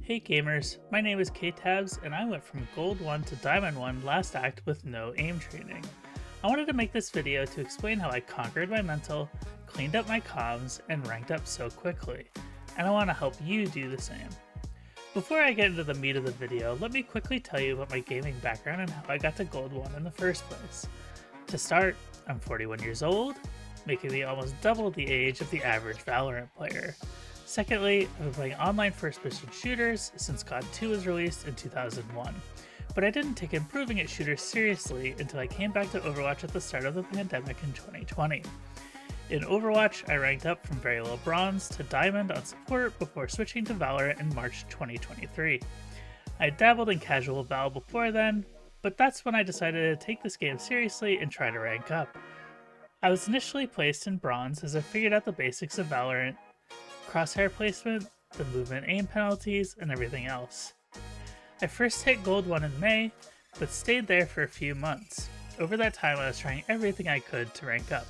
Hey gamers, my name is K-Tabs and I went from Gold 1 to Diamond 1 last act with no aim training. I wanted to make this video to explain how I conquered my mental, cleaned up my comms, and ranked up so quickly, and I want to help you do the same. Before I get into the meat of the video, let me quickly tell you about my gaming background and how I got to Gold 1 in the first place. To start, I'm 41 years old, making me almost double the age of the average Valorant player. Secondly, I've been playing online first-person shooters since COD 2 was released in 2001, but I didn't take improving at shooters seriously until I came back to Overwatch at the start of the pandemic in 2020. In Overwatch, I ranked up from very low bronze to diamond on support before switching to Valorant in March 2023. I dabbled in casual Val before then, but that's when I decided to take this game seriously and try to rank up. I was initially placed in bronze as I figured out the basics of Valorant, crosshair placement, the movement aim penalties, and everything else. I first hit Gold 1 in May, but stayed there for a few months. Over that time I was trying everything I could to rank up.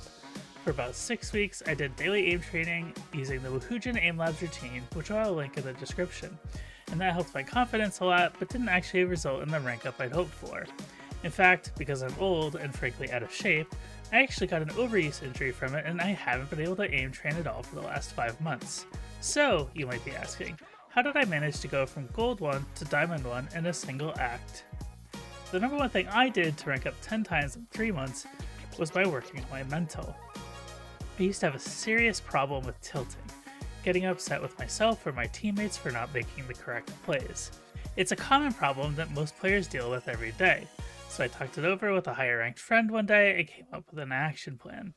For about 6 weeks I did daily aim training using the Woohoojin Aim Labs routine, which I'll link in the description, and that helped my confidence a lot but didn't actually result in the rank up I'd hoped for. In fact, because I'm old and frankly out of shape, I actually got an overuse injury from it and I haven't been able to aim train at all for the last 5 months. So, you might be asking, how did I manage to go from Gold 1 to Diamond 1 in a single act? The number one thing I did to rank up 10 times in 3 months was by working on my mental. I used to have a serious problem with tilting, getting upset with myself or my teammates for not making the correct plays. It's a common problem that most players deal with every day, so I talked it over with a higher ranked friend one day and came up with an action plan.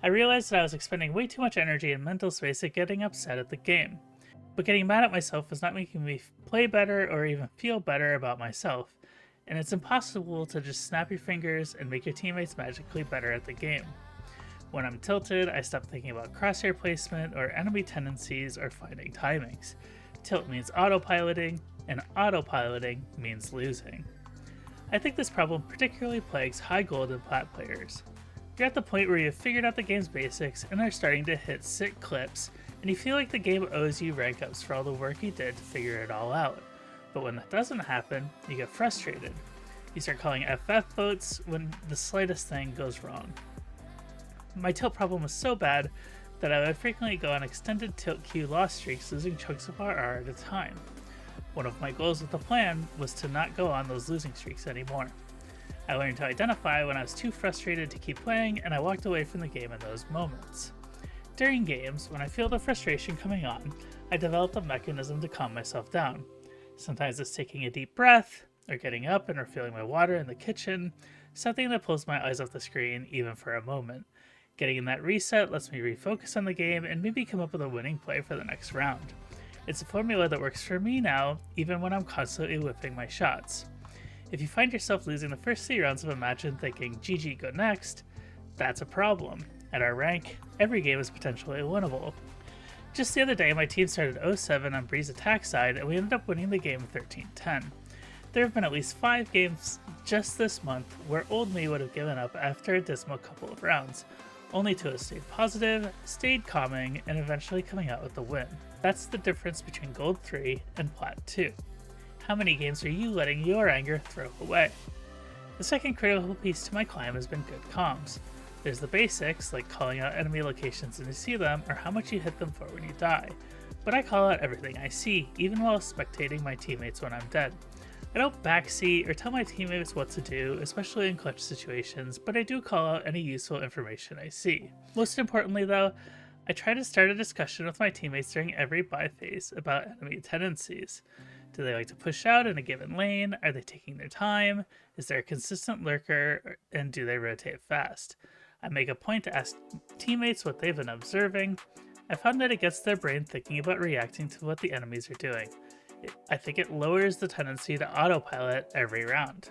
I realized that I was expending way too much energy and mental space at getting upset at the game, but getting mad at myself was not making me play better or even feel better about myself, and it's impossible to just snap your fingers and make your teammates magically better at the game. When I'm tilted, I stop thinking about crosshair placement or enemy tendencies or finding timings. Tilt means autopiloting, and autopiloting means losing. I think this problem particularly plagues high gold and plat players. You're at the point where you've figured out the game's basics and are starting to hit sick clips, and you feel like the game owes you rank ups for all the work you did to figure it all out. But when that doesn't happen, you get frustrated. You start calling FF votes when the slightest thing goes wrong. My tilt problem was so bad that I would frequently go on extended tilt queue loss streaks, losing chunks of RR at a time. One of my goals with the plan was to not go on those losing streaks anymore. I learned to identify when I was too frustrated to keep playing, and I walked away from the game in those moments. During games, when I feel the frustration coming on, I developed a mechanism to calm myself down. Sometimes it's taking a deep breath, or getting up and refilling my water in the kitchen, something that pulls my eyes off the screen even for a moment. Getting in that reset lets me refocus on the game and maybe come up with a winning play for the next round. It's a formula that works for me now, even when I'm constantly whiffing my shots. If you find yourself losing the first 3 rounds of a match and thinking, GG, go next, that's a problem. At our rank, every game is potentially winnable. Just the other day, my team started 0-7 on Bree's attack side, and we ended up winning the game 13-10. There have been at least 5 games just this month where old me would have given up after a dismal couple of rounds, only to have stayed positive, stayed calming, and eventually coming out with the win. That's the difference between Gold 3 and Plat 2. How many games are you letting your anger throw away? The second critical piece to my climb has been good comms. There's the basics, like calling out enemy locations when you see them, or how much you hit them for when you die. But I call out everything I see, even while spectating my teammates when I'm dead. I don't backseat or tell my teammates what to do, especially in clutch situations, but I do call out any useful information I see. Most importantly though, I try to start a discussion with my teammates during every buy phase about enemy tendencies. Do they like to push out in a given lane? Are they taking their time? Is there a consistent lurker? And do they rotate fast? I make a point to ask teammates what they've been observing. I found that it gets their brain thinking about reacting to what the enemies are doing. I think it lowers the tendency to autopilot every round.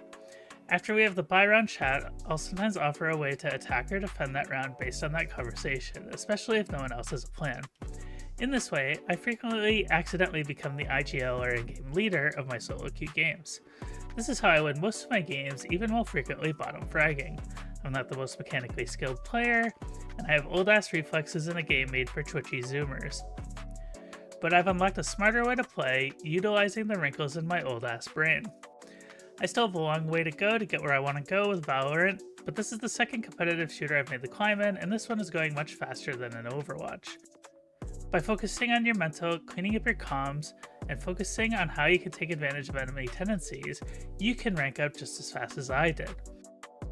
After we have the buy round chat, I'll sometimes offer a way to attack or defend that round based on that conversation, especially if no one else has a plan. In this way, I frequently accidentally become the IGL or in-game leader of my solo queue games. This is how I win most of my games, even while frequently bottom fragging. I'm not the most mechanically skilled player, and I have old ass reflexes in a game made for twitchy zoomers. but I've unlocked a smarter way to play, utilizing the wrinkles in my old ass brain. I still have a long way to go to get where I want to go with Valorant, but this is the second competitive shooter I've made the climb in, and this one is going much faster than in Overwatch. By focusing on your mental, cleaning up your comms, and focusing on how you can take advantage of enemy tendencies, you can rank up just as fast as I did.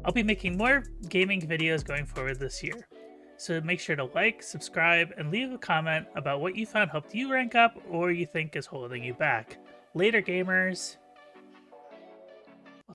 I'll be making more gaming videos going forward this year, so make sure to like, subscribe, and leave a comment about what you found helped you rank up or you think is holding you back. Later, gamers!